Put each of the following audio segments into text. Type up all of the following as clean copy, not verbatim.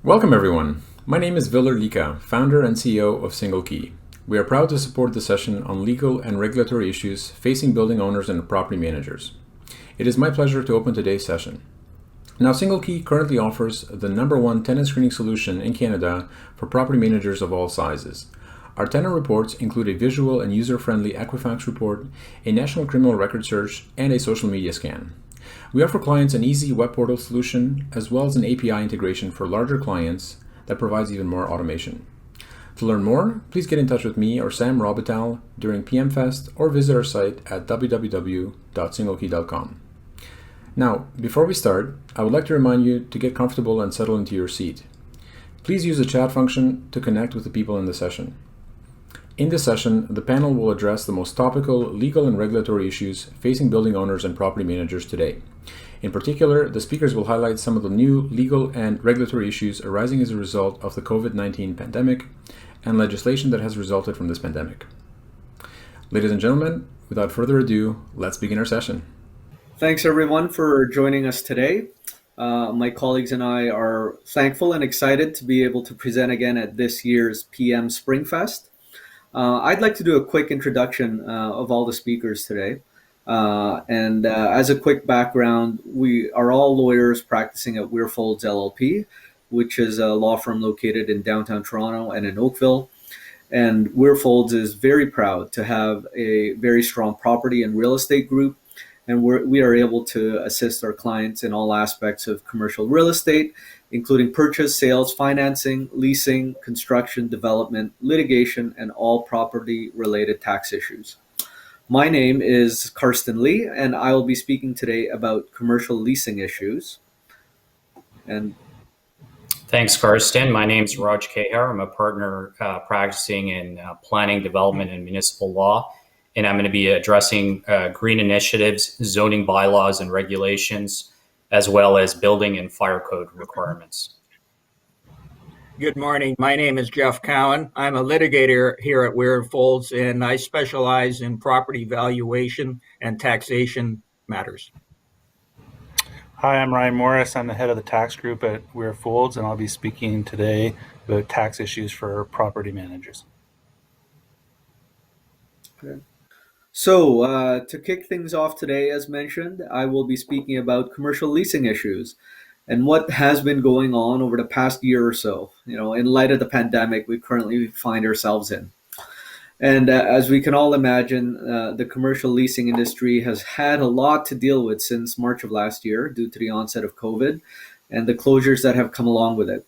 Welcome everyone. My name is Viller Lika, founder and CEO of Single Key. We are proud to support the session on legal and regulatory issues facing building owners and property managers. It is my pleasure to open today's session. Now, Single Key currently offers the #1 tenant screening solution in Canada for property managers of all sizes. Our tenant reports include a visual and user-friendly Equifax report, a national criminal record search, and a social media scan. We offer clients an easy web portal solution as well as an API integration for larger clients that provides even more automation. To learn more, please get in touch with me or Sam Robital during PM Fest or visit our site at www.singлекey.com. Now, before we start, I would like to remind you to get comfortable and settle into your seat. Please use the chat function to connect with the people in the session. In this session, the panel will address the most topical legal and regulatory issues facing building owners and property managers today. In particular, the speakers will highlight some of the new legal and regulatory issues arising as a result of the COVID-19 pandemic and legislation that has resulted from this pandemic. Ladies and gentlemen, without further ado, let's begin our session. Thanks everyone for joining us today. My colleagues and I are thankful and excited to be able to present again at this year's PM Springfest. I'd like to do a quick introduction of all the speakers today. As a quick background, we are all lawyers practicing at Weirfolds LLP, which is a law firm located in downtown Toronto and in Oakville. And Weirfolds is very proud to have a very strong property and real estate group. And we are able to assist our clients in all aspects of commercial real estate, including purchase, sales, financing, leasing, construction, development, litigation, and all property-related tax issues. My name is Karsten Lee, and I will be speaking today about commercial leasing issues. And Thanks, Karsten. My name is Raj Kehar. I'm a partner practicing in planning, development, and municipal law. And I'm going to be addressing green initiatives, zoning bylaws and regulations, as well as building and fire code requirements. Good morning. My name is Jeff Cowan. I'm a litigator here at Weirfolds, and I specialize in property valuation and taxation matters. Hi, I'm Ryan Morris. I'm the head of the tax group at Weirfolds, and I'll be speaking today about tax issues for property managers. Okay. So to kick things off today, as mentioned, I will be speaking about commercial leasing issues and what has been going on over the past year or so, in light of the pandemic we currently find ourselves in. And as we can all imagine, the commercial leasing industry has had a lot to deal with since March of last year due to the onset of COVID and the closures that have come along with it.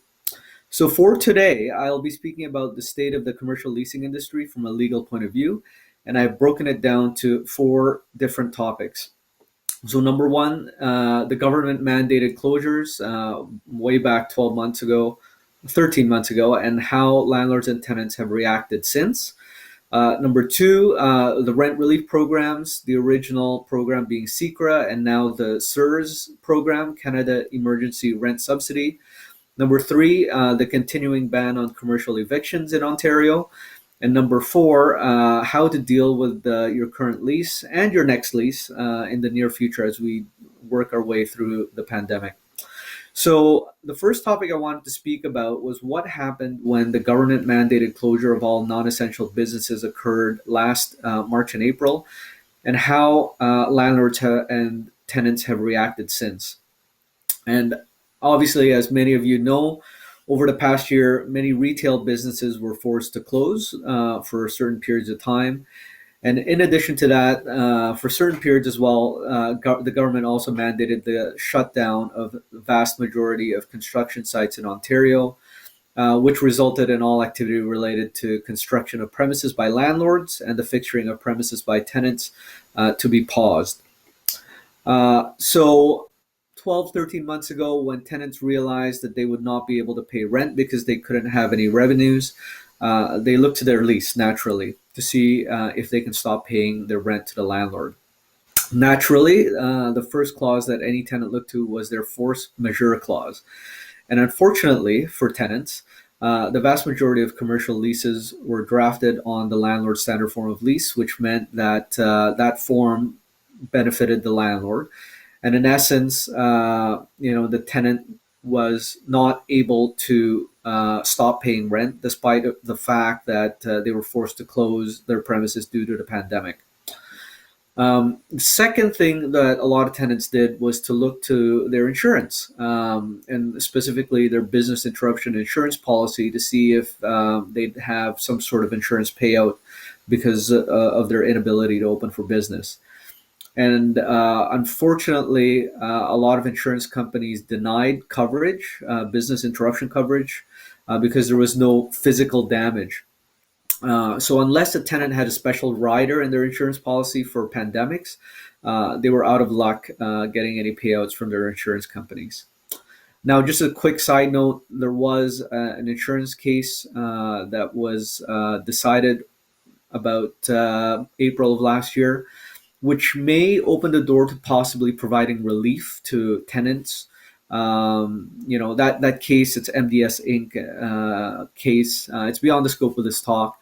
So for today, I'll be speaking about the state of the commercial leasing industry from a legal point of view, and I've broken it down to 4 different topics. So number 1, the government mandated closures way back 13 months ago, and how landlords and tenants have reacted since. Number 2, the rent relief programs, the original program being CECRA, and now the CERS program, Canada Emergency Rent Subsidy. Number 3, the continuing ban on commercial evictions in Ontario. And number 4, how to deal with your current lease and your next lease in the near future as we work our way through the pandemic. So the first topic I wanted to speak about was what happened when the government mandated closure of all non-essential businesses occurred last March and April, and how landlords and tenants have reacted since. And obviously, as many of you know, over the past year, many retail businesses were forced to close for certain periods of time. And in addition to that, for certain periods as well, the government also mandated the shutdown of the vast majority of construction sites in Ontario, which resulted in all activity related to construction of premises by landlords and the fixturing of premises by tenants to be paused. So 13 months ago, when tenants realized that they would not be able to pay rent because they couldn't have any revenues, they looked to their lease naturally to see if they can stop paying their rent to the landlord. Naturally, the first clause that any tenant looked to was their force majeure clause. And unfortunately for tenants, the vast majority of commercial leases were drafted on the landlord standard form of lease, which meant that that form benefited the landlord. And in essence, the tenant was not able to stop paying rent, despite the fact that they were forced to close their premises due to the pandemic. The second thing that a lot of tenants did was to look to their insurance, and specifically their business interruption insurance policy, to see if they'd have some sort of insurance payout because of their inability to open for business. And unfortunately, a lot of insurance companies denied coverage, business interruption coverage, because there was no physical damage. So unless a tenant had a special rider in their insurance policy for pandemics, they were out of luck getting any payouts from their insurance companies. Now, just a quick side note, there was an insurance case that was decided about April of last year, which may open the door to possibly providing relief to tenants. That case, it's MDS Inc. Case. It's beyond the scope of this talk.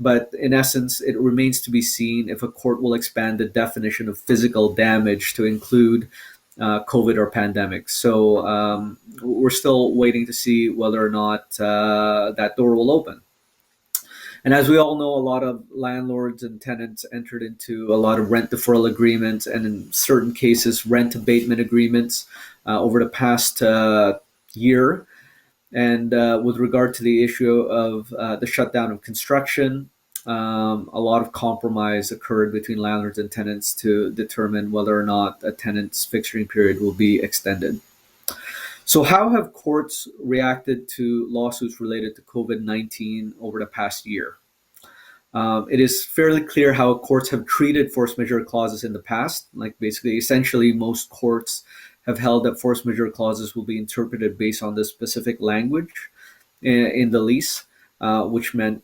But in essence, it remains to be seen if a court will expand the definition of physical damage to include COVID or pandemics. So we're still waiting to see whether or not that door will open. And as we all know, a lot of landlords and tenants entered into a lot of rent deferral agreements, and in certain cases, rent abatement agreements over the past year. And with regard to the issue of the shutdown of construction, a lot of compromise occurred between landlords and tenants to determine whether or not a tenant's fixturing period will be extended. So how have courts reacted to lawsuits related to COVID-19 over the past year? It is fairly clear how courts have treated force majeure clauses in the past. Like basically, essentially, most courts have held that force majeure clauses will be interpreted based on the specific language in the lease, which meant,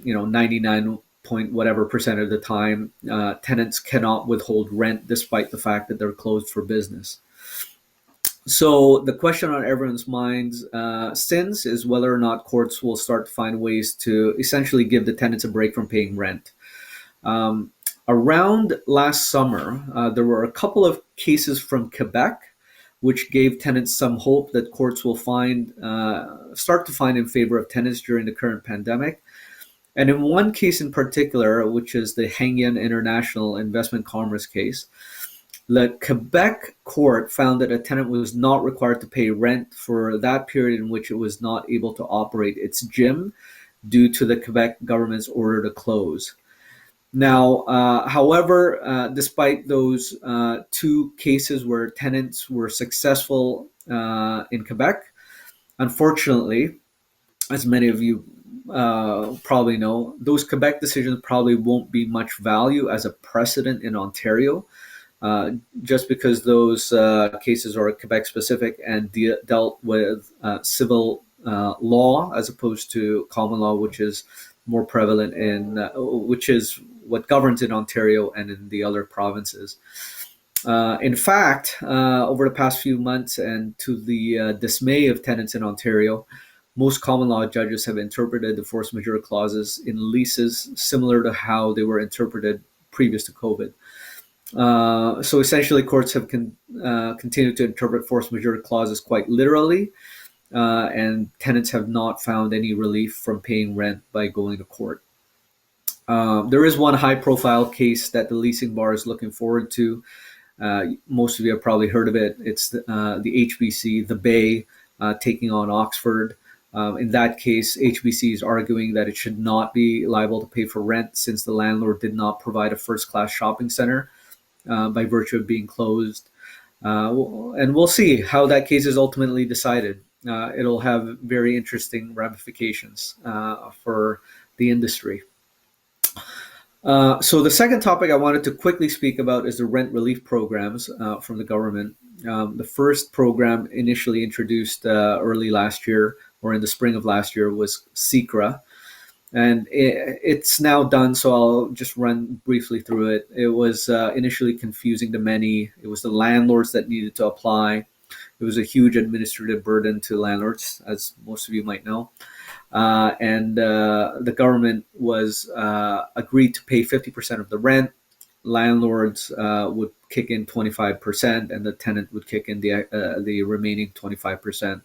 99 point whatever percent of the time, tenants cannot withhold rent despite the fact that they're closed for business. So the question on everyone's minds since is whether or not courts will start to find ways to essentially give the tenants a break from paying rent. Around last summer, there were a couple of cases from Quebec which gave tenants some hope that courts will start to find in favor of tenants during the current pandemic. And in one case in particular, which is the Hangyan International Investment Commerce case, the Quebec court found that a tenant was not required to pay rent for that period in which it was not able to operate its gym due to the Quebec government's order to close. Now, however, despite those two cases where tenants were successful in Quebec, unfortunately, as many of you probably know, those Quebec decisions probably won't be much value as a precedent in Ontario, just because those cases are Quebec specific and dealt with civil law as opposed to common law, which is more prevalent which is what governs in Ontario and in the other provinces. In fact, over the past few months, and to the dismay of tenants in Ontario, most common law judges have interpreted the force majeure clauses in leases similar to how they were interpreted previous to COVID. So essentially, courts have continued to interpret force majeure clauses quite literally, and tenants have not found any relief from paying rent by going to court. There is one high-profile case that the leasing bar is looking forward to. Most of you have probably heard of it. It's the HBC, the Bay, taking on Oxford. In that case, HBC is arguing that it should not be liable to pay for rent since the landlord did not provide a first-class shopping center by virtue of being closed. And we'll see how that case is ultimately decided. It'll have very interesting ramifications for the industry. So the second topic I wanted to quickly speak about is the rent relief programs from the government. The first program initially introduced early last year, or in the spring of last year, was SECRA. And it's now done, so I'll just run briefly through it. It was initially confusing to many. It was the landlords that needed to apply. It was a huge administrative burden to landlords, as most of you might know. And the government was agreed to pay 50% of the rent landlords would kick in 25%, and the tenant would kick in the remaining 25%.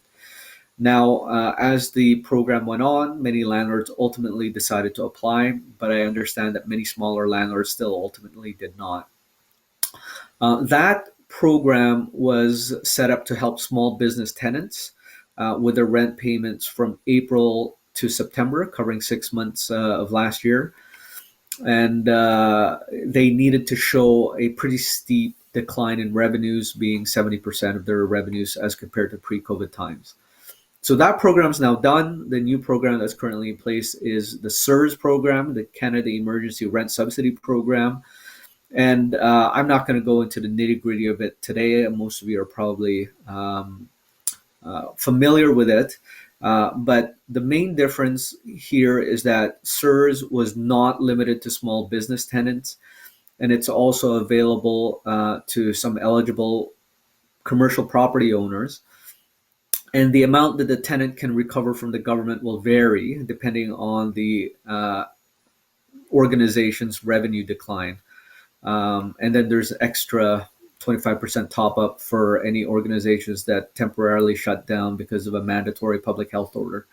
Now, as the program went on, many landlords ultimately decided to apply, but I understand that many smaller landlords still ultimately did not. That program was set up to help small business tenants with their rent payments from April to September, covering 6 months of last year. And they needed to show a pretty steep decline in revenues, being 70% of their revenues as compared to pre-COVID times. So that program is now done. The new program that's currently in place is the CERS program, the Canada Emergency Rent Subsidy Program. And I'm not going to go into the nitty-gritty of it today. Most of you are probably familiar with it. But the main difference here is that CERS was not limited to small business tenants, and it's also available to some eligible commercial property owners. And the amount that the tenant can recover from the government will vary depending on the organization's revenue decline. And then there's extra 25% top up for any organizations that temporarily shut down because of a mandatory public health order.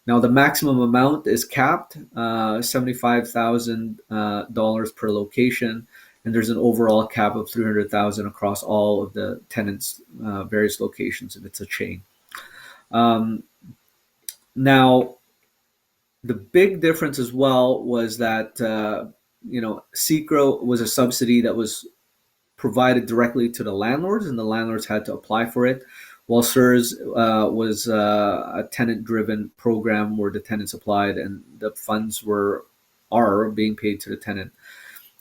Now, the maximum amount is capped, $75,000 per location, and there's an overall cap of $300,000 across all of the tenants' various locations if it's a chain. Now, the big difference as well was that CECRA was a subsidy that was provided directly to the landlords, and the landlords had to apply for it, while CERS was a tenant-driven program where the tenants applied and the funds are being paid to the tenant.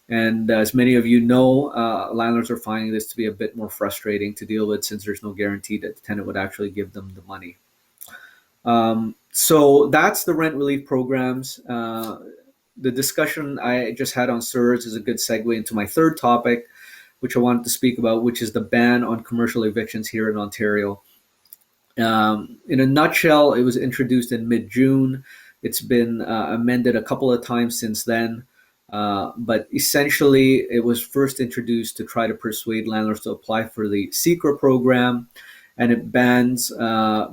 And as many of you know, landlords are finding this to be a bit more frustrating to deal with, since there's no guarantee that the tenant would actually give them the money. So that's the rent relief programs. The discussion I just had on CERS is a good segue into my third topic, which I wanted to speak about, which is the ban on commercial evictions here in Ontario. In a nutshell, it was introduced in mid-June. It's been amended a couple of times since then. But essentially, it was first introduced to try to persuade landlords to apply for the CECRA program. And it bans,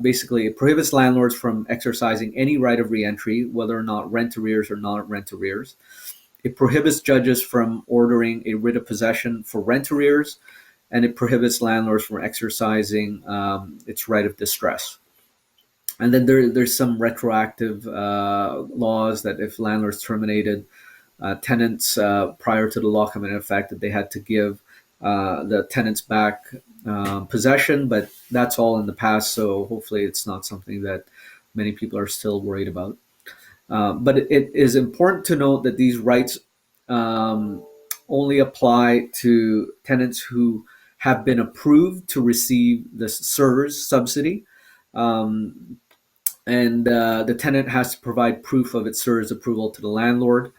basically, it prohibits landlords from exercising any right of reentry, whether or not rent arrears or not rent arrears. It prohibits judges from ordering a writ of possession for rent arrears, and it prohibits landlords from exercising its right of distress. And then there's some retroactive laws that if landlords terminated tenants prior to the law coming into effect, that they had to give the tenants back possession, but that's all in the past, so hopefully it's not something that many people are still worried about. But it is important to note that these rights only apply to tenants who have been approved to receive the CERS subsidy. And the tenant has to provide proof of its CERS approval to the landlord.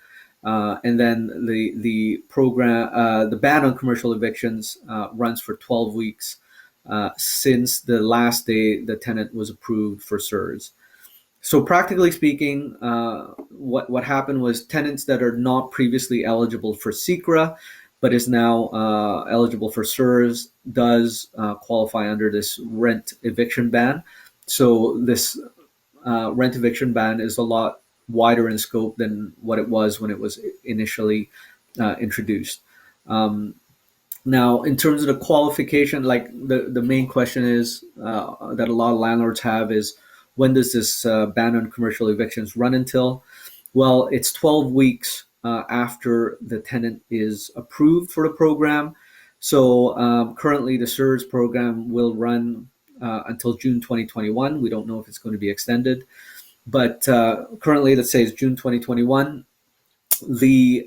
And then the program, the ban on commercial evictions runs for 12 weeks since the last day the tenant was approved for CERS. So practically speaking, what happened was tenants that are not previously eligible for CECRA, but is now eligible for CERS, does qualify under this rent eviction ban. So this rent eviction ban is a lot wider in scope than what it was when it was initially introduced. Now, in terms of the qualification, like the main question is that a lot of landlords have is, when does this ban on commercial evictions run until? Well, it's 12 weeks after the tenant is approved for the program. So currently the CERS program will run until June 2021. We don't know if it's going to be extended. But currently, let's say it's June 2021. The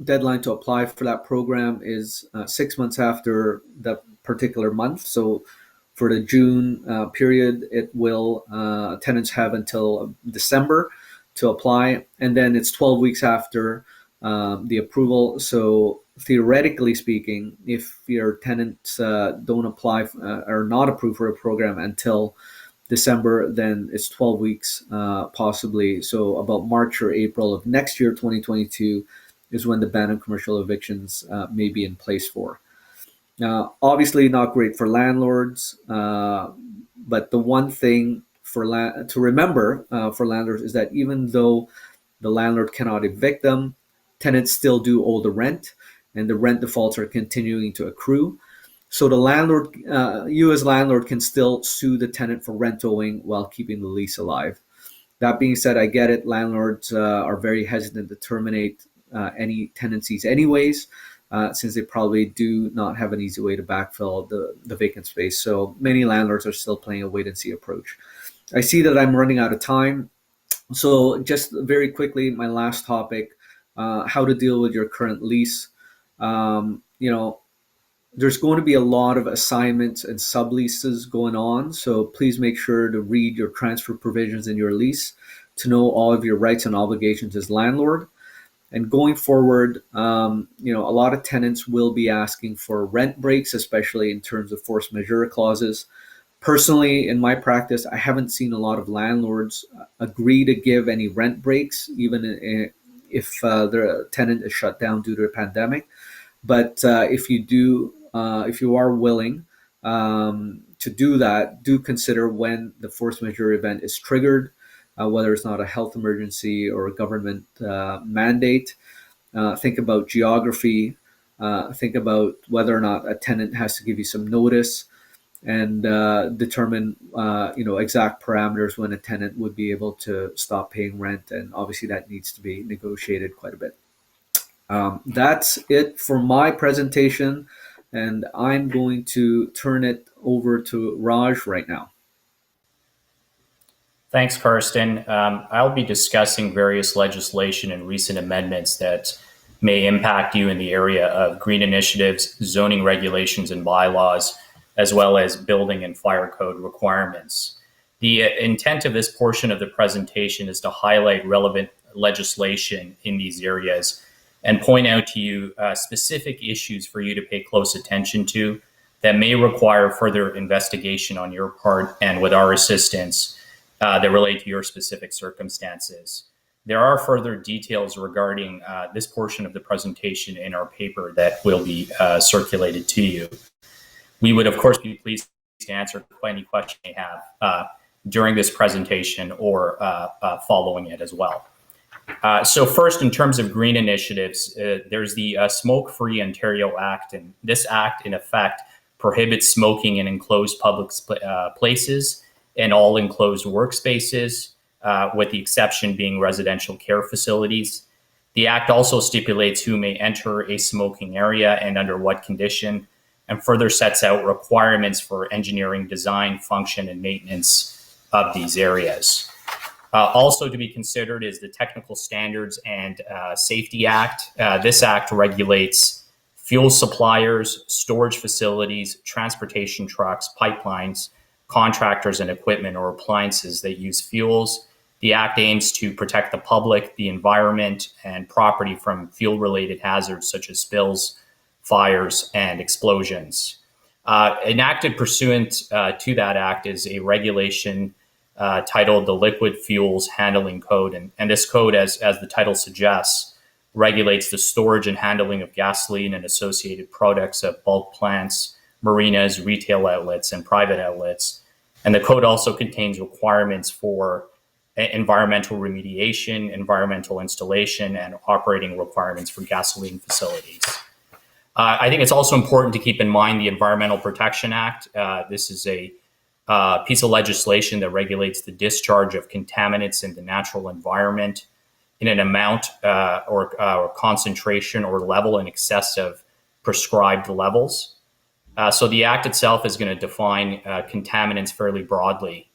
deadline to apply for that program is 6 months after that particular month. So for the June period, it will tenants have until December to apply, and then it's 12 weeks after the approval. So theoretically speaking, if your tenants don't apply or not approved for a program until December, then it's 12 weeks possibly. So about March or April of next year, 2022, is when the ban on commercial evictions may be in place for. Obviously, not great for landlords, but the one thing to remember for landlords is that even though the landlord cannot evict them, tenants still do owe the rent, and the rent defaults are continuing to accrue. So the landlord, you as landlord, can still sue the tenant for rent owing while keeping the lease alive. That being said, I get it. Landlords are very hesitant to terminate any tenancies anyways, since they probably do not have an easy way to backfill the vacant space. So many landlords are still playing a wait and see approach. I see that I'm running out of time. So just very quickly, my last topic, how to deal with your current lease. There's going to be a lot of assignments and subleases going on. So please make sure to read your transfer provisions in your lease to know all of your rights and obligations as landlord. And going forward, a lot of tenants will be asking for rent breaks, especially in terms of force majeure clauses. Personally, in my practice, I haven't seen a lot of landlords agree to give any rent breaks, even if their tenant is shut down due to a pandemic. But if you are willing to do that, do consider when the force majeure event is triggered, whether it's not a health emergency or a government mandate. Think about geography. Think about whether or not a tenant has to give you some notice, and determine exact parameters when a tenant would be able to stop paying rent. And obviously that needs to be negotiated quite a bit. That's it for my presentation, and I'm going to turn it over to Raj right now. Thanks, Karsten. I'll be discussing various legislation and recent amendments that may impact you in the area of green initiatives, zoning regulations and bylaws, as well as building and fire code requirements. The intent of this portion of the presentation is to highlight relevant legislation in these areas and point out to you specific issues for you to pay close attention to that may require further investigation on your part and with our assistance that relate to your specific circumstances. There are further details regarding this portion of the presentation in our paper that will be circulated to you. We would, of course, be pleased to answer any question you have during this presentation or following it as well. So first, in terms of green initiatives, there's the Smoke-Free Ontario Act, and this act, in effect, prohibits smoking in enclosed public places and all enclosed workspaces, with the exception being residential care facilities. The act also stipulates who may enter a smoking area and under what condition, and further sets out requirements for engineering, design, function, and maintenance of these areas. Also to be considered is the Technical Standards and Safety Act. This act regulates fuel suppliers, storage facilities, transportation trucks, pipelines, contractors and equipment or appliances that use fuels. The act aims to protect the public, the environment, and property from fuel-related hazards such as spills, fires, and explosions. Enacted pursuant to that act is a regulation titled the Liquid Fuels Handling Code. And this code, as the title suggests, regulates the storage and handling of gasoline and associated products at bulk plants, marinas, retail outlets, and private outlets. And the code also contains requirements for environmental remediation, environmental installation, and operating requirements for gasoline facilities. I think it's also important to keep in mind the Environmental Protection Act. This is a piece of legislation that regulates the discharge of contaminants in the natural environment in an amount or concentration or level in excess of prescribed levels. So the act itself is going to define contaminants fairly broadly.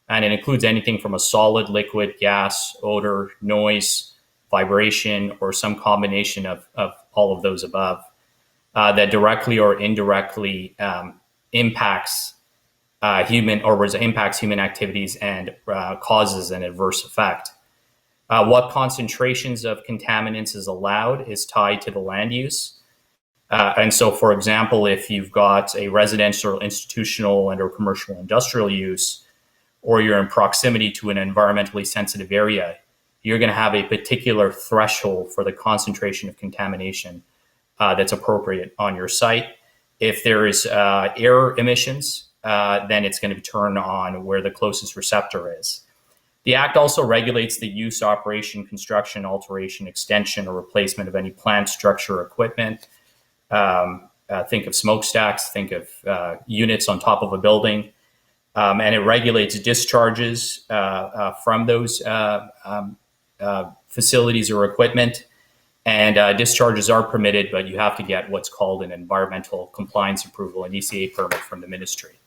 And it includes anything from a solid, liquid, gas, odor, noise, vibration, or some combination of all of those above that directly or indirectly impacts human activities and causes an adverse effect. What concentrations of contaminants is allowed is tied to the land use. And so, for example, if you've got a residential, institutional, and or commercial industrial use, or you're in proximity to an environmentally sensitive area, you're going to have a particular threshold for the concentration of contamination that's appropriate on your site. If there is air emissions, then it's going to be turned on where the closest receptor is. The Act also regulates the use, operation, construction, alteration, extension, or replacement of any plant, structure, or equipment. Think of smokestacks, think of units on top of a building. And it regulates discharges from those facilities or equipment. And discharges are permitted, but you have to get what's called an environmental compliance approval, an ECA permit from the ministry.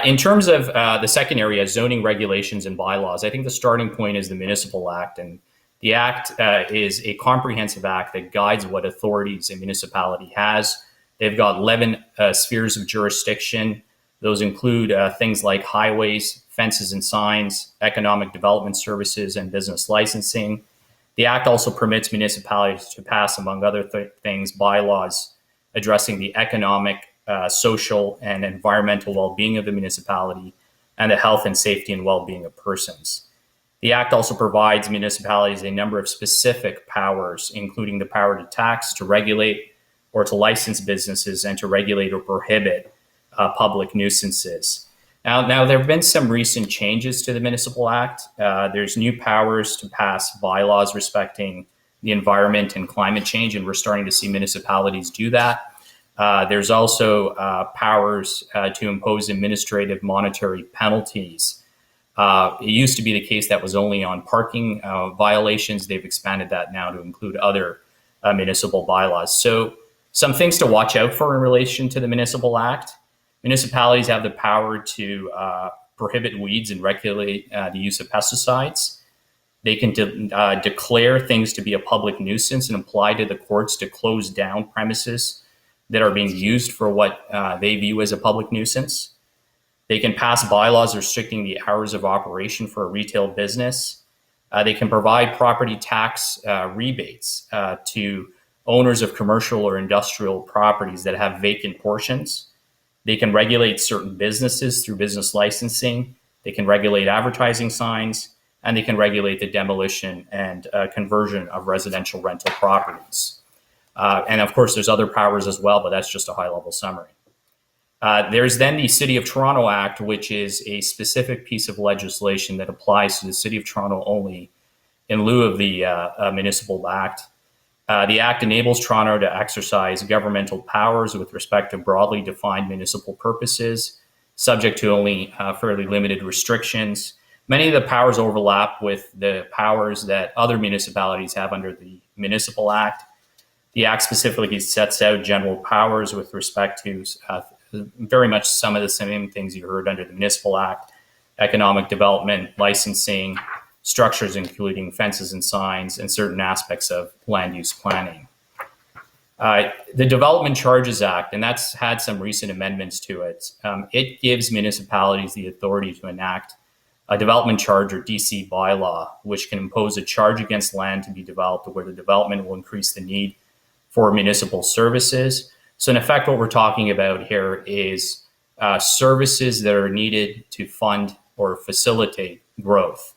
In terms of the second area, zoning regulations and bylaws, I think the starting point is the Municipal Act. And the Act is a comprehensive act that guides what authorities a municipality has. They've got 11 spheres of jurisdiction. Those include things like highways, fences and signs, economic development services, and business licensing. The Act also permits municipalities to pass, among other things, bylaws addressing the economic, social, and environmental well-being of the municipality and the health and safety and well-being of persons. The Act also provides municipalities a number of specific powers, including the power to tax, to regulate, or to license businesses, and to regulate or prohibit public nuisances. Now, there have been some recent changes to the Municipal Act. There's new powers to pass bylaws respecting the environment and climate change, and we're starting to see municipalities do that. There's also powers to impose administrative monetary penalties. It used to be the case that was only on parking violations. They've expanded that now to include other municipal bylaws. So some things to watch out for in relation to the Municipal Act. Municipalities have the power to prohibit weeds and regulate the use of pesticides. They can declare things to be a public nuisance and apply to the courts to close down premises that are being used for what they view as a public nuisance. They can pass bylaws restricting the hours of operation for a retail business. They can provide property tax rebates to owners of commercial or industrial properties that have vacant portions. They can regulate certain businesses through business licensing. They can regulate advertising signs, and they can regulate the demolition and conversion of residential rental properties. And of course, there's other powers as well, but that's just a high-level summary. There's then the City of Toronto Act, which is a specific piece of legislation that applies to the City of Toronto only in lieu of the Municipal Act. The Act enables Toronto to exercise governmental powers with respect to broadly defined municipal purposes, subject to only fairly limited restrictions. Many of the powers overlap with the powers that other municipalities have under the Municipal Act. The Act specifically sets out general powers with respect to very much some of the same things you heard under the Municipal Act: economic development, licensing, structures including fences and signs, and certain aspects of land use planning. The Development Charges Act, and that's had some recent amendments to it, it gives municipalities the authority to enact a development charge or DC bylaw, which can impose a charge against land to be developed where the development will increase the need for municipal services. So in effect, what we're talking about here is services that are needed to fund or facilitate growth.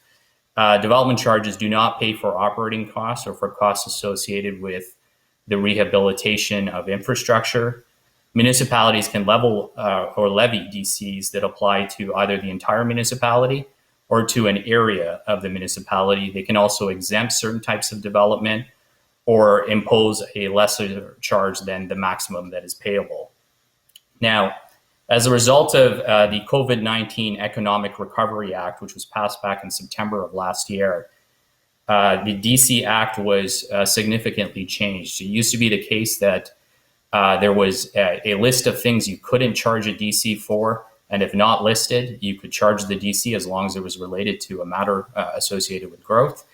Development charges do not pay for operating costs or for costs associated with the rehabilitation of infrastructure. Municipalities can level or levy DCs that apply to either the entire municipality or to an area of the municipality. They can also exempt certain types of development or impose a lesser charge than the maximum that is payable. Now, as a result of the COVID-19 Economic Recovery Act, which was passed back in September of last year, the DC Act was significantly changed. It used to be the case that there was a list of things you couldn't charge a DC for, and if not listed, you could charge the DC as long as it was related to a matter associated with growth.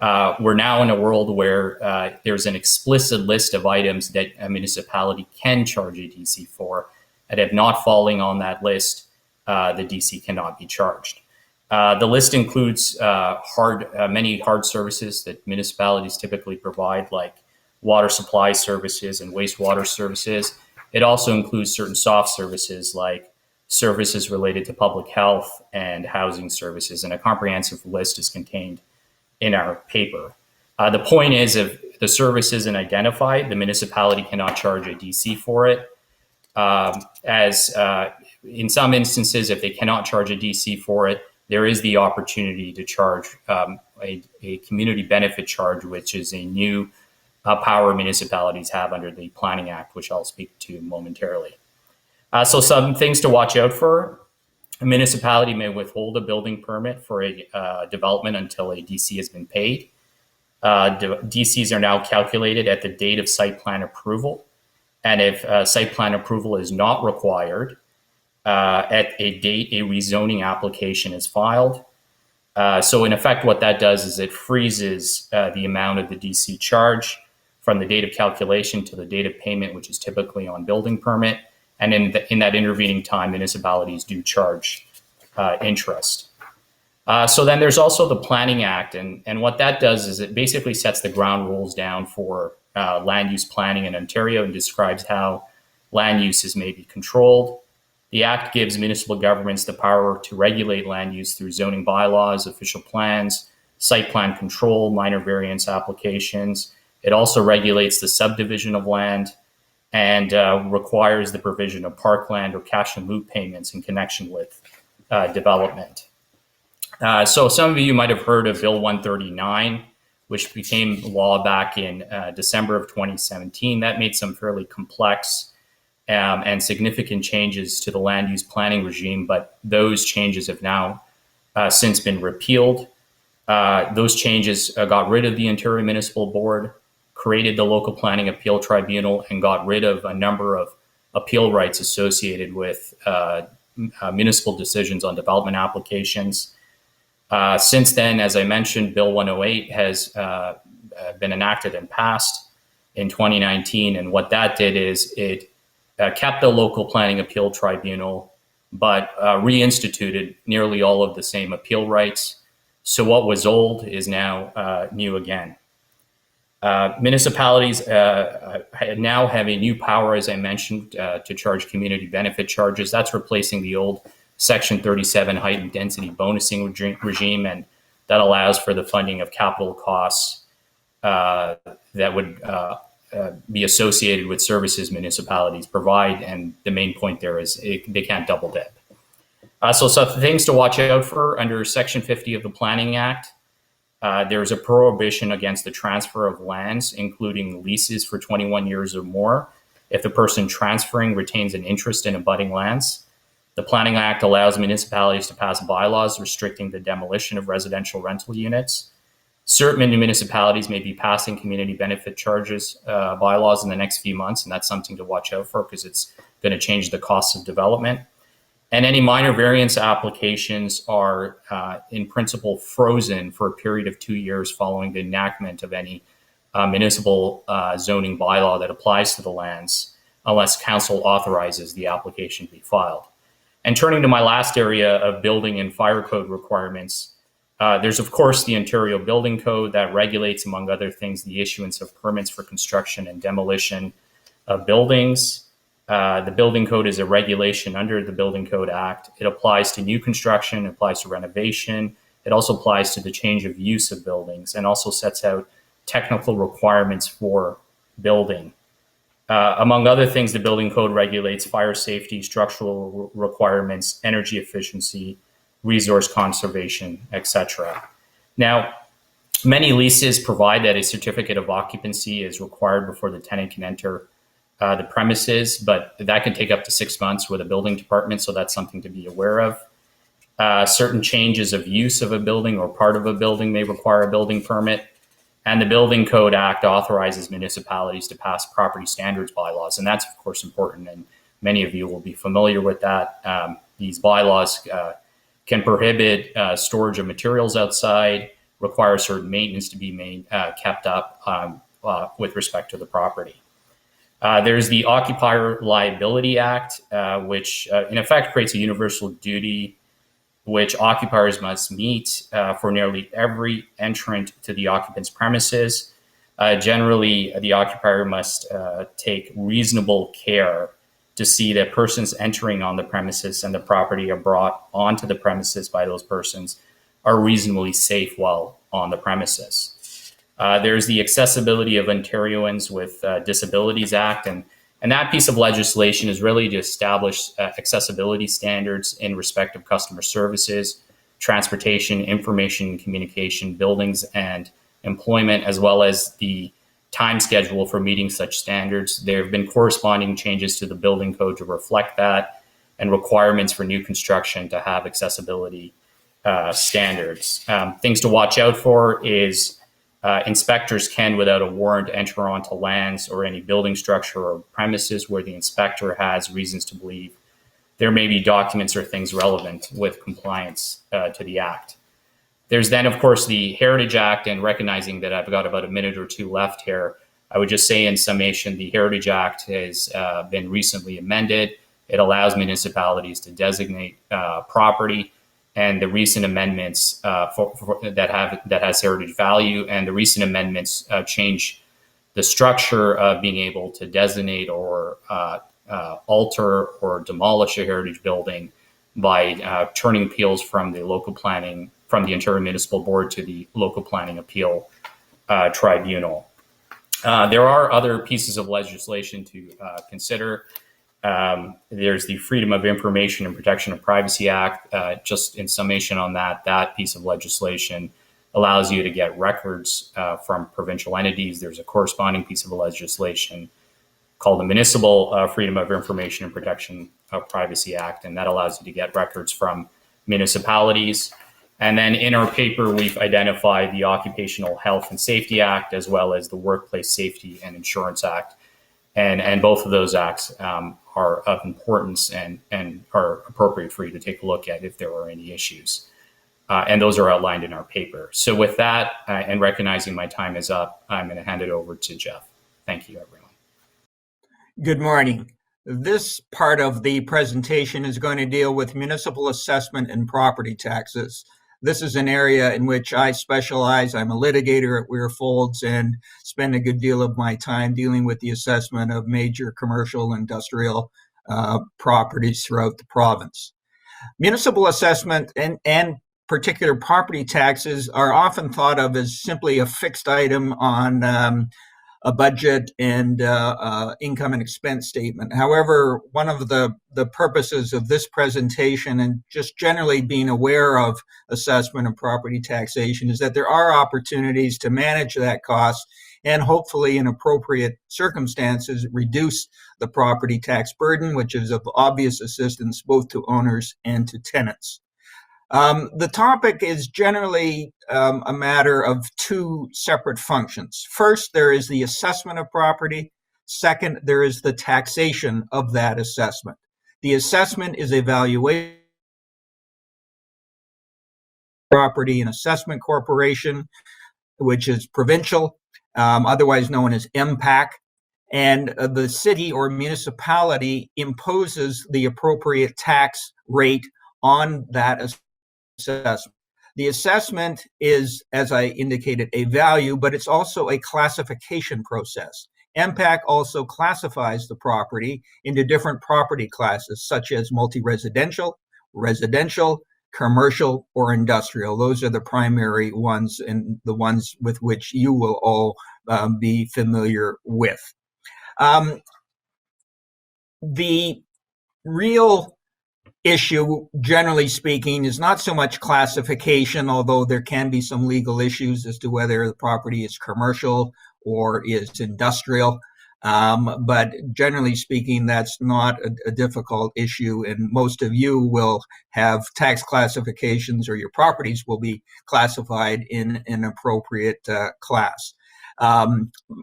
We're now in a world where there's an explicit list of items that a municipality can charge a DC for, and if not falling on that list, the DC cannot be charged. The list includes many hard services that municipalities typically provide, like water supply services and wastewater services. It also includes certain soft services like services related to public health, and housing services. And a comprehensive list is contained in our paper. The point is, if the service isn't identified, the municipality cannot charge a DC for it. In some instances, if they cannot charge a DC for it, there is the opportunity to charge a community benefit charge, which is a new power municipalities have under the Planning Act, which I'll speak to momentarily. So some things to watch out for. A municipality may withhold a building permit for a development until a DC has been paid. DCs are now calculated at the date of site plan approval. And if site plan approval is not required, at a date a rezoning application is filed. So in effect, what that does is it freezes the amount of the DC charge from the date of calculation to the date of payment, which is typically on building permit. And in that intervening time, municipalities do charge interest. So then there's also the Planning Act. And what that does is it basically sets the ground rules down for land use planning in Ontario and describes how land uses may be controlled. The Act gives municipal governments the power to regulate land use through zoning bylaws, official plans, site plan control, minor variance applications. It also regulates the subdivision of land and requires the provision of parkland or cash and lieu payments in connection with development. So some of you might have heard of Bill 139, which became law back in December of 2017. That made some fairly complex and significant changes to the land use planning regime, but those changes have now since been repealed. Those changes got rid of the Ontario Municipal Board, created the Local Planning Appeal Tribunal, and got rid of a number of appeal rights associated with municipal decisions on development applications. Since then, as I mentioned, Bill 108 has been enacted and passed in 2019. And what that did is it kept the Local Planning Appeal Tribunal, but reinstituted nearly all of the same appeal rights. So what was old is now new again. Municipalities now have a new power, as I mentioned, to charge community benefit charges. That's replacing the old Section 37 heightened density bonusing regime, and that allows for the funding of capital costs that would be associated with services municipalities provide. And the main point there is they can't double dip. So things to watch out for under Section 50 of the Planning Act. There's a prohibition against the transfer of lands, including leases for 21 years or more, if the person transferring retains an interest in abutting lands. The Planning Act allows municipalities to pass bylaws restricting the demolition of residential rental units. Certain municipalities may be passing community benefit charges bylaws in the next few months, and that's something to watch out for because it's going to change the cost of development. And any minor variance applications are, in principle, frozen for a period of 2 years following the enactment of any municipal zoning bylaw that applies to the lands, unless council authorizes the application to be filed. And turning to my last area of building and fire code requirements, there's, of course, the Ontario Building Code that regulates, among other things, the issuance of permits for construction and demolition of buildings. The Building Code is a regulation under the Building Code Act. It applies to new construction, it applies to renovation. It also applies to the change of use of buildings and also sets out technical requirements for building. Among other things, the Building Code regulates fire safety, structural requirements, energy efficiency, resource conservation, etc. Now, many leases provide that a certificate of occupancy is required before the tenant can enter the premises, but that can take up to 6 months with a building department, so that's something to be aware of. Certain changes of use of a building or part of a building may require a building permit. And the Building Code Act authorizes municipalities to pass property standards bylaws. And that's, of course, important. And many of you will be familiar with that. These bylaws can prohibit storage of materials outside, require certain maintenance to be kept up with respect to the property. There's the Occupier Liability Act, which in effect creates a universal duty which occupiers must meet for nearly every entrant to the occupant's premises. Generally, the occupier must take reasonable care to see that persons entering on the premises and the property are brought onto the premises by those persons are reasonably safe while on the premises. There's the Accessibility of Ontarians with Disabilities Act, and that piece of legislation is really to establish accessibility standards in respect of customer services, transportation, information and communication, buildings and employment, as well as the time schedule for meeting such standards. There have been corresponding changes to the building code to reflect that, and requirements for new construction to have accessibility standards. Things to watch out for is inspectors can, without a warrant, enter onto lands or any building structure or premises where the inspector has reasons to believe there may be documents or things relevant with compliance to the Act. There's then, of course, the Heritage Act, and recognizing that I've got about a minute or two left here, I would just say in summation, the Heritage Act has been recently amended. It allows municipalities to designate property, and the recent amendments that has heritage value, and the recent amendments change the structure of being able to designate or alter or demolish a heritage building by turning appeals from the Ontario Municipal Board to the local planning appeal tribunal. There are other pieces of legislation to consider. There's the Freedom of Information and Protection of Privacy Act. Just in summation on that piece of legislation allows you to get records from provincial entities. There's a corresponding piece of legislation called the Municipal Freedom of Information and Protection of Privacy Act, and that allows you to get records from municipalities. And then in our paper, we've identified the Occupational Health and Safety Act, as well as the Workplace Safety and Insurance Act. And both of those acts are of importance and are appropriate for you to take a look at if there are any issues. And those are outlined in our paper. So with that, and recognizing my time is up, I'm going to hand it over to Jeff. Thank you, everyone. Good morning. This part of the presentation is going to deal with municipal assessment and property taxes. This is an area in which I specialize. I'm a litigator at Weir Folds and spend a good deal of my time dealing with the assessment of major commercial, industrial properties throughout the province. Municipal assessment and particular property taxes are often thought of as simply a fixed item on a budget and income and expense statement. However, one of the purposes of this presentation and just generally being aware of assessment and property taxation is that there are opportunities to manage that cost and hopefully in appropriate circumstances reduce the property tax burden, which is of obvious assistance both to owners and to tenants. The topic is generally a matter of two separate functions. First, there is the assessment of property. Second, there is the taxation of that assessment. The assessment is a valuation property and assessment corporation, which is provincial, otherwise known as MPAC, and the city or municipality imposes the appropriate tax rate on that assessment. The assessment is, as I indicated, a value, but it's also a classification process. MPAC also classifies the property into different property classes, such as multi-residential, residential, commercial, or industrial. Those are the primary ones and the ones with which you will all be familiar with. The real issue, generally speaking, is not so much classification, although there can be some legal issues as to whether the property is commercial or is industrial. But generally speaking, that's not a difficult issue, and most of you will have tax classifications, or your properties will be classified in an appropriate class.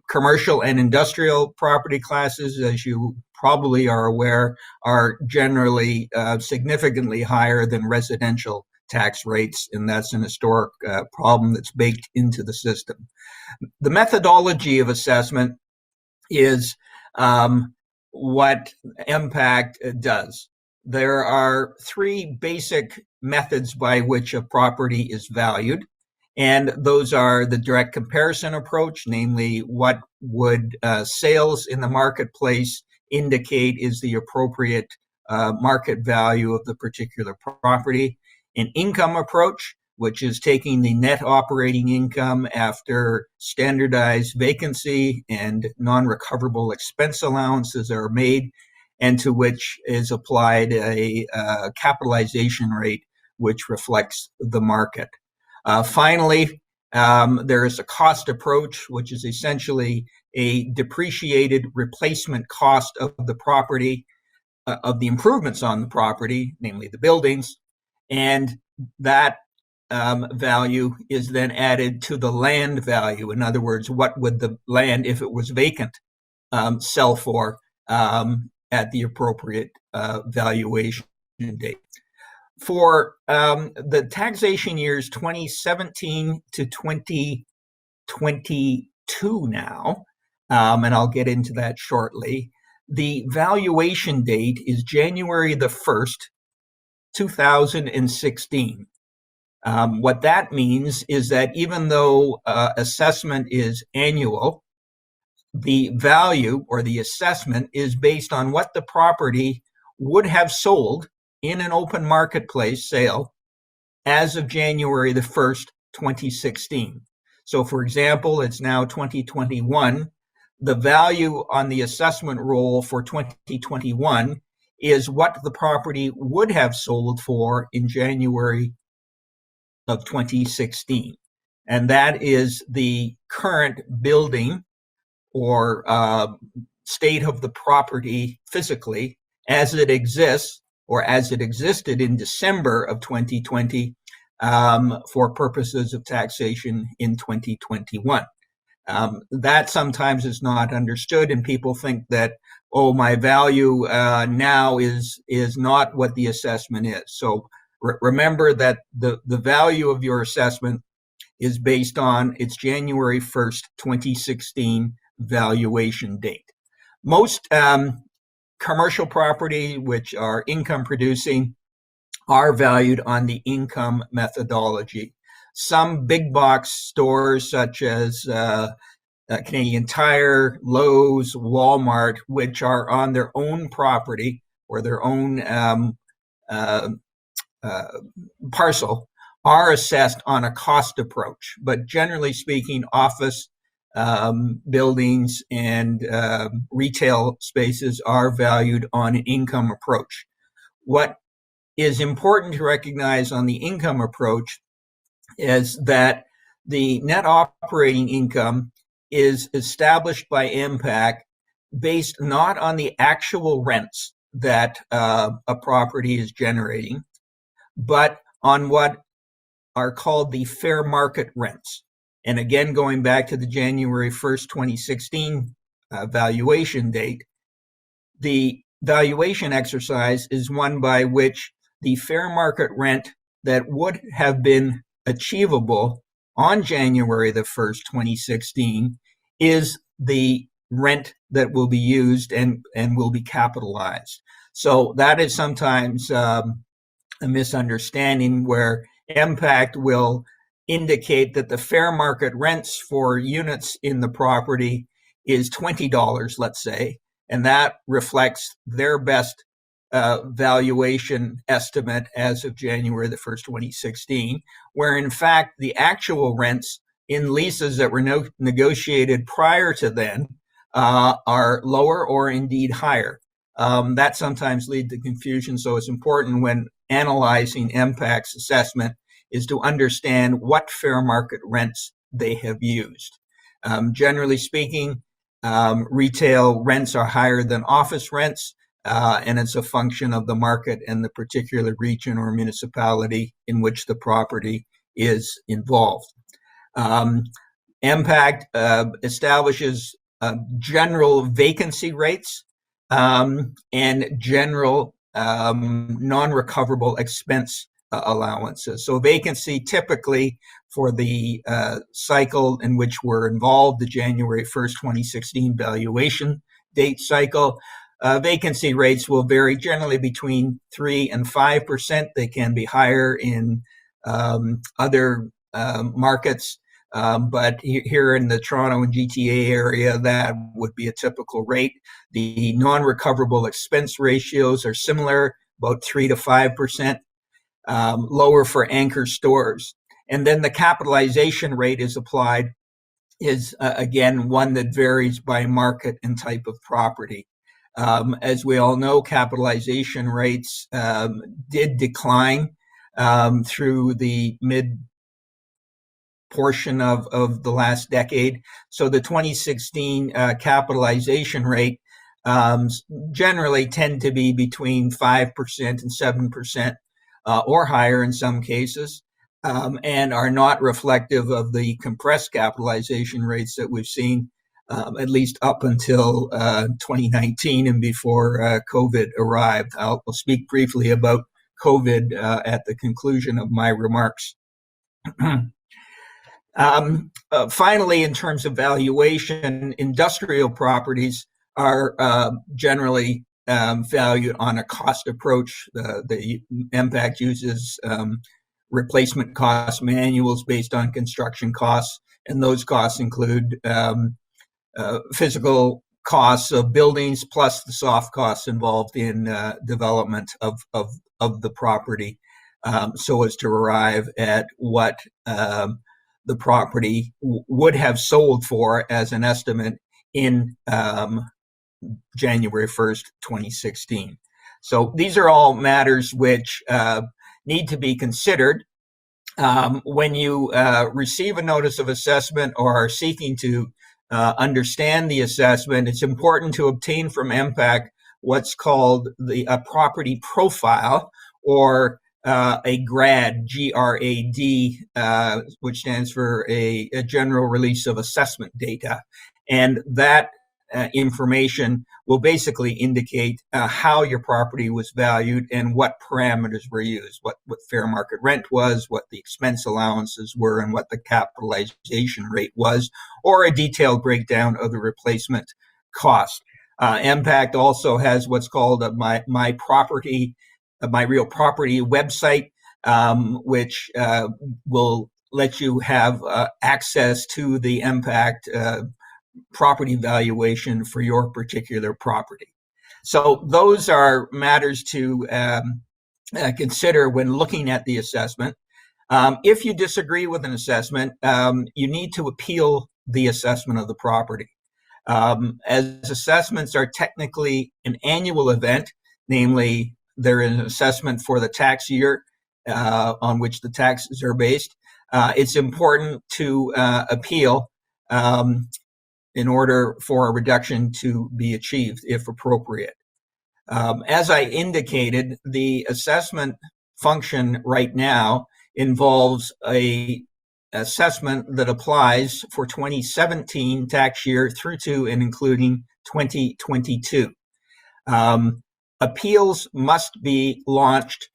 Commercial and industrial property classes, as you probably are aware, are generally significantly higher than residential tax rates, and that's an historic problem that's baked into the system. The methodology of assessment is what MPAC does. There are three basic methods by which a property is valued. And those are the direct comparison approach, namely what would sales in the marketplace indicate is the appropriate market value of the particular property. An income approach, which is taking the net operating income after standardized vacancy and non-recoverable expense allowances are made, and to which is applied a capitalization rate which reflects the market. Finally, there is a cost approach, which is essentially a depreciated replacement cost of the property, of the improvements on the property, namely the buildings, and that value is then added to the land value. In other words, what would the land, if it was vacant, sell for at the appropriate valuation date. For the taxation years 2017 to 2022 now, and I'll get into that shortly, the valuation date is January the 1st, 2016. What that means is that even though assessment is annual, the value or the assessment is based on what the property would have sold in an open marketplace sale as of January the 1st, 2016. So for example, it's now 2021. The value on the assessment roll for 2021 is what the property would have sold for in January of 2016. And that is the current building or state of the property physically as it exists or as it existed in December of 2020 for purposes of taxation in 2021. That sometimes is not understood, and people think that, oh, my value now is not what the assessment is. So remember that the value of your assessment is based on its January 1st, 2016 valuation date. Most commercial property, which are income producing, are valued on the income methodology. Some big box stores such as Canadian Tire, Lowe's, Walmart, which are on their own property or their own parcel, are assessed on a cost approach. But generally speaking, office buildings and retail spaces are valued on an income approach. What is important to recognize on the income approach is that the net operating income is established by MPAC based not on the actual rents that a property is generating, but on what are called the fair market rents. And again, going back to the January 1st, 2016 valuation date, the valuation exercise is one by which the fair market rent that would have been achievable on January the 1st, 2016 is the rent that will be used and will be capitalized. So that is sometimes a misunderstanding where MPAC will indicate that the fair market rents for units in the property is $20, let's say, and that reflects their best valuation estimate as of January the 1st, 2016, where in fact the actual rents in leases that were negotiated prior to then are lower or indeed higher. That sometimes leads to confusion, so it's important when analyzing MPAC's assessment is to understand what fair market rents they have used. Generally speaking, retail rents are higher than office rents, and it's a function of the market and the particular region or municipality in which the property is involved. MPAC establishes general vacancy rates and general non-recoverable expense allowances. So vacancy typically for the cycle in which we're involved, the January 1st, 2016 valuation date cycle, vacancy rates will vary generally between 3 and 5%. They can be higher in other markets, But here in the Toronto and GTA area, that would be a typical rate. The non-recoverable expense ratios are similar, about 3 to 5%, lower for anchor stores. And then the capitalization rate is applied is, again, one that varies by market and type of property. As we all know, capitalization rates did decline through the mid portion of the last decade. So the 2016 capitalization rate generally tend to be between 5% and 7% or higher in some cases, and are not reflective of the compressed capitalization rates that we've seen at least up until 2019 and before COVID arrived. I'll speak briefly about COVID at the conclusion of my remarks. Finally, in terms of valuation, industrial properties are generally valued on a cost approach. The MPACT uses replacement cost manuals based on construction costs, and those costs include physical costs of buildings plus the soft costs involved in development of the property, so as to arrive at what the property would have sold for as an estimate in January 1st, 2016. So these are all matters which need to be considered when you receive a notice of assessment or are seeking to understand the assessment. It's important to obtain from MPAC what's called a property profile, or a GRAD, G-R-A-D, which stands for a general release of assessment data. And that information will basically indicate how your property was valued and what parameters were used, what fair market rent was, what the expense allowances were, and what the capitalization rate was, or a detailed breakdown of the replacement cost. MPACT also has what's called my real property website, which will let you have access to the MPACT property valuation for your particular property. So those are matters to consider when looking at the assessment. If you disagree with an assessment, you need to appeal the assessment of the property. As assessments are technically an annual event, namely they're an assessment for the tax year on which the taxes are based, it's important to appeal in order for a reduction to be achieved, if appropriate. As I indicated, the assessment function right now involves a assessment that applies for 2017 tax year through to and including 2022. Appeals must be launched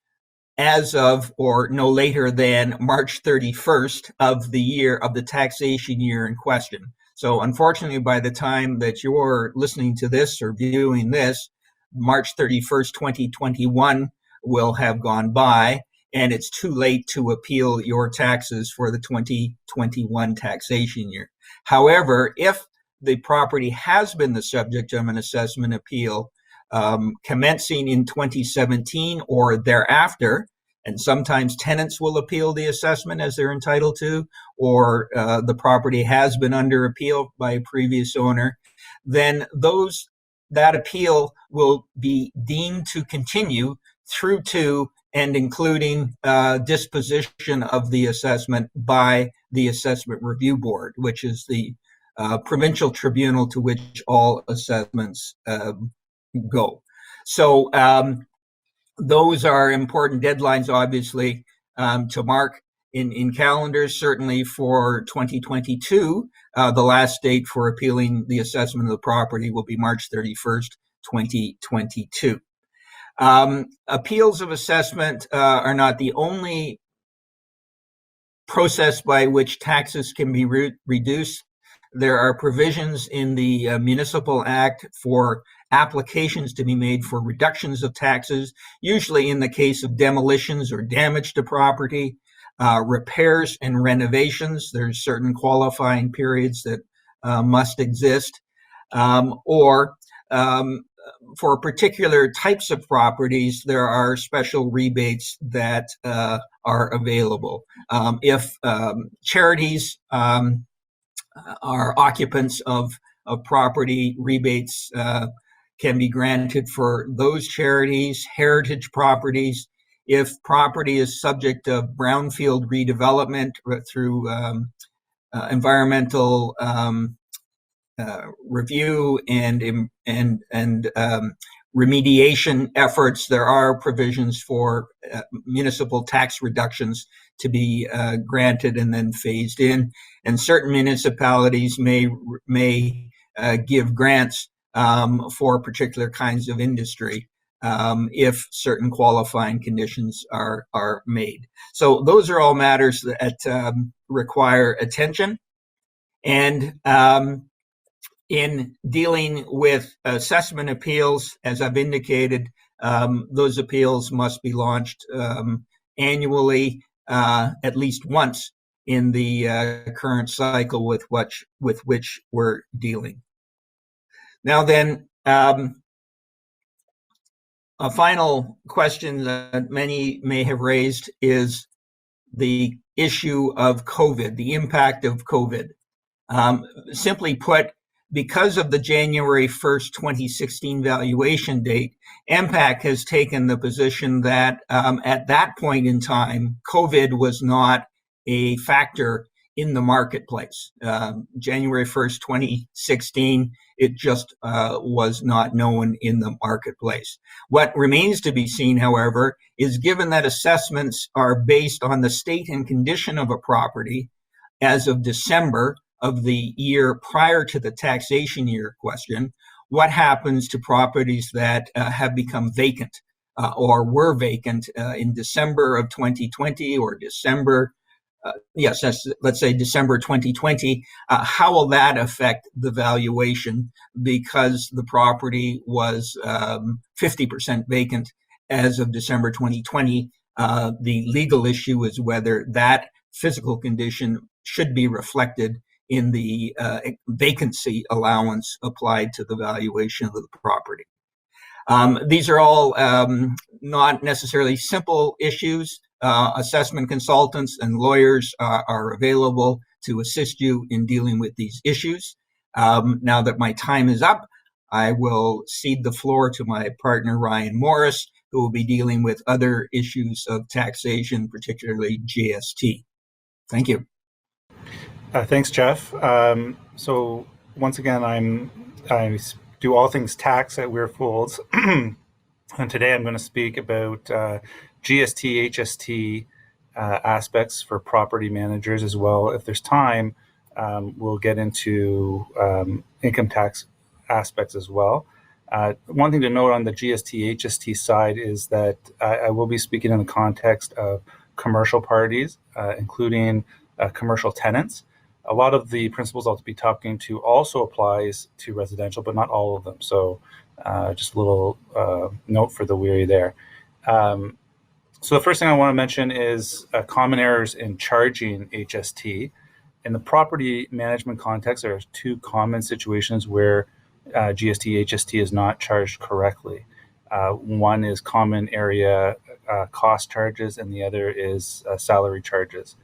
as of or no later than March 31st of the year of the taxation year in question. So unfortunately, by the time that you're listening to this or viewing this, March 31st, 2021 will have gone by, and it's too late to appeal your taxes for the 2021 taxation year. However, if the property has been the subject of an assessment appeal commencing in 2017 or thereafter, and sometimes tenants will appeal the assessment as they're entitled to, or the property has been under appeal by a previous owner, then that appeal will be deemed to continue through to and including disposition of the assessment by the Assessment Review Board, which is the provincial tribunal to which all assessments go. So those are important deadlines, obviously, to mark in calendars. Certainly for 2022, the last date for appealing the assessment of the property will be March 31st, 2022. Appeals of assessment are not the only process by which taxes can be reduced. There are provisions in the Municipal Act for applications to be made for reductions of taxes, usually in the case of demolitions or damage to property. repairs and renovations. There's certain qualifying periods that must exist, or for particular types of properties, there are special rebates that are available. If charities are occupants of property, rebates can be granted for those charities. Heritage properties, if property is subject to brownfield redevelopment through environmental review and remediation efforts, there are provisions for municipal tax reductions to be granted and then phased in. And certain municipalities may give grants for particular kinds of industry if certain qualifying conditions are made. So those are all matters that require attention. And in dealing with assessment appeals, as I've indicated, those appeals must be launched annually, at least once in the current cycle with which we're dealing. Now then, a final question that many may have raised is the issue of COVID, the impact of COVID. Simply put, because of the January 1st, 2016 valuation date, MPAC has taken the position that at that point in time, COVID was not a factor in the marketplace. January 1st, 2016, it just was not known in the marketplace. What remains to be seen, however, is given that assessments are based on the state and condition of a property as of December of the year prior to the taxation year question, what happens to properties that have become vacant or were vacant in December of 2020 or December, let's say December 2020, how will that affect the valuation because the property was 50% vacant as of December 2020? The legal issue is whether that physical condition should be reflected in the vacancy allowance applied to the valuation of the property. These are all not necessarily simple issues. Assessment consultants and lawyers are available to assist you in dealing with these issues. Now that my time is up, I will cede the floor to my partner, Ryan Morris, who will be dealing with other issues of taxation, particularly GST. Thank you. Thanks, Jeff. So once again, I do all things tax at We're Fools, and today I'm going to speak about GST, HST aspects for property managers as well. If there's time, we'll get into income tax aspects as well. One thing to note on the GST, HST side is that I will be speaking in the context of commercial parties, including commercial tenants. A lot of the principles I'll be talking to also applies to residential, but not all of them. So just a little note for the weary there. So the first thing I want to mention is common errors in charging HST. In the property management context, there are two common situations where GST, HST is not charged correctly. One is common area cost charges, and the other is salary charges.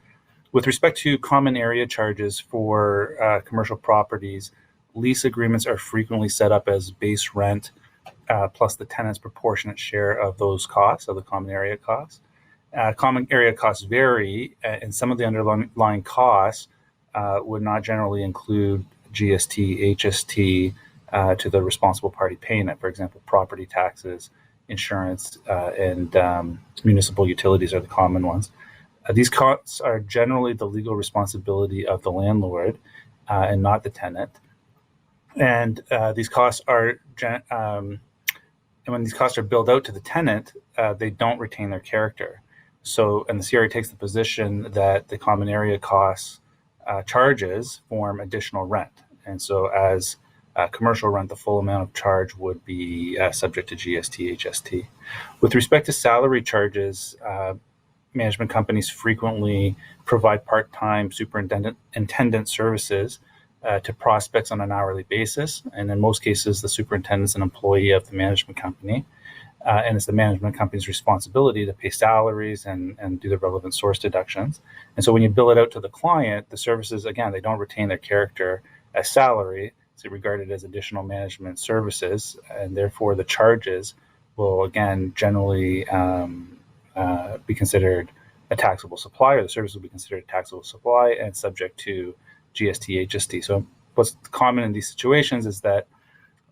With respect to common area charges for commercial properties, lease agreements are frequently set up as base rent plus the tenant's proportionate share of those costs, of the common area costs. Common area costs vary, and some of the underlying costs would not generally include GST, HST to the responsible party paying it. For example, property taxes, insurance, and municipal utilities are the common ones. These costs are generally the legal responsibility of the landlord and not the tenant. And these costs are, and when these costs are billed out to the tenant, they don't retain their character. So, and the CRA takes the position that the common area costs charges form additional rent. And so as commercial rent, the full amount of charge would be subject to GST, HST. With respect to salary charges, management companies frequently provide part-time superintendent services to prospects on an hourly basis. And in most cases, the superintendent is an employee of the management company. And it's the management company's responsibility to pay salaries and do the relevant source deductions. And so when you bill it out to the client, the services, again, they don't retain their character as salary. It's regarded as additional management services, and therefore the charges will, again, generally be considered a taxable supply, or the service will be considered a taxable supply and subject to GST, HST. So what's common in these situations is that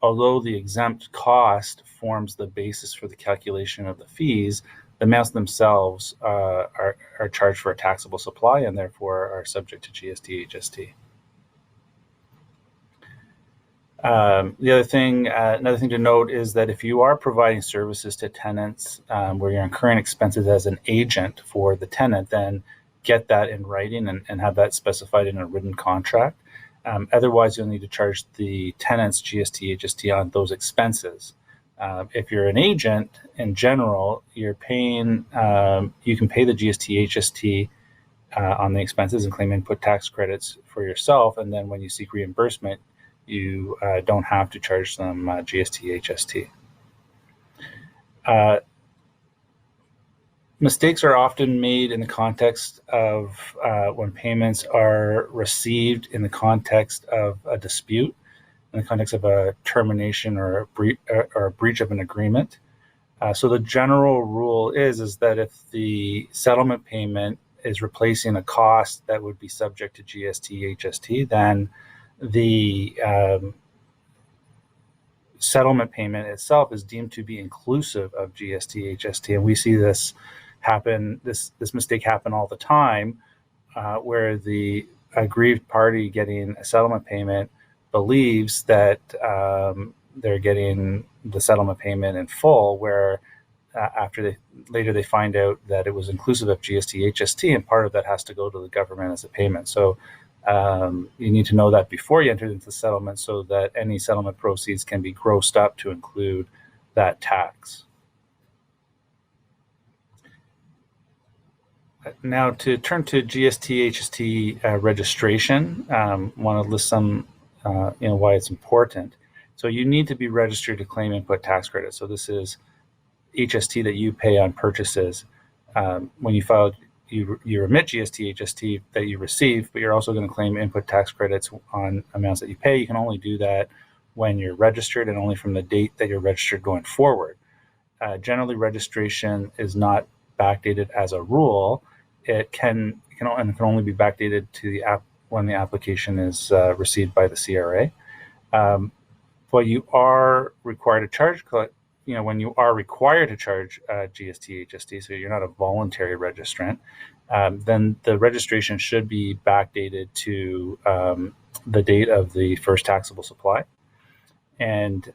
although the exempt cost forms the basis for the calculation of the fees, the amounts themselves are charged for a taxable supply and therefore are subject to GST, HST. Another thing to note is that if you are providing services to tenants where you're incurring expenses as an agent for the tenant, then get that in writing and have that specified in a written contract. Otherwise, you'll need to charge the tenants GST, HST on those expenses. If you're an agent, in general, you're paying. You can pay the GST, HST on the expenses and claim input tax credits for yourself, and then when you seek reimbursement, you don't have to charge them GST, HST. Mistakes are often made in the context of when payments are received in the context of a dispute, in the context of a termination or a breach of an agreement. So the general rule is that if the settlement payment is replacing a cost that would be subject to GST, HST, then the settlement payment itself is deemed to be inclusive of GST, HST, and we see this mistake happen all the time, where the aggrieved party getting a settlement payment believes that they're getting the settlement payment in full, where later they find out that it was inclusive of GST, HST, and part of that has to go to the government as a payment. So you need to know that before you enter into the settlement, so that any settlement proceeds can be grossed up to include that tax. Now, to turn to GST, HST registration, want to list some, why it's important. So you need to be registered to claim input tax credit. So this is HST that you pay on purchases. When you file, you remit GST, HST that you receive, but you're also going to claim input tax credits on amounts that you pay. You can only do that when you're registered and only from the date that you're registered going forward. Generally, registration is not backdated as a rule. It can only be backdated to the when the application is received by the CRA. But you are required to charge, when you are required to charge GST, HST, so you're not a voluntary registrant, then the registration should be backdated to the date of the first taxable supply, and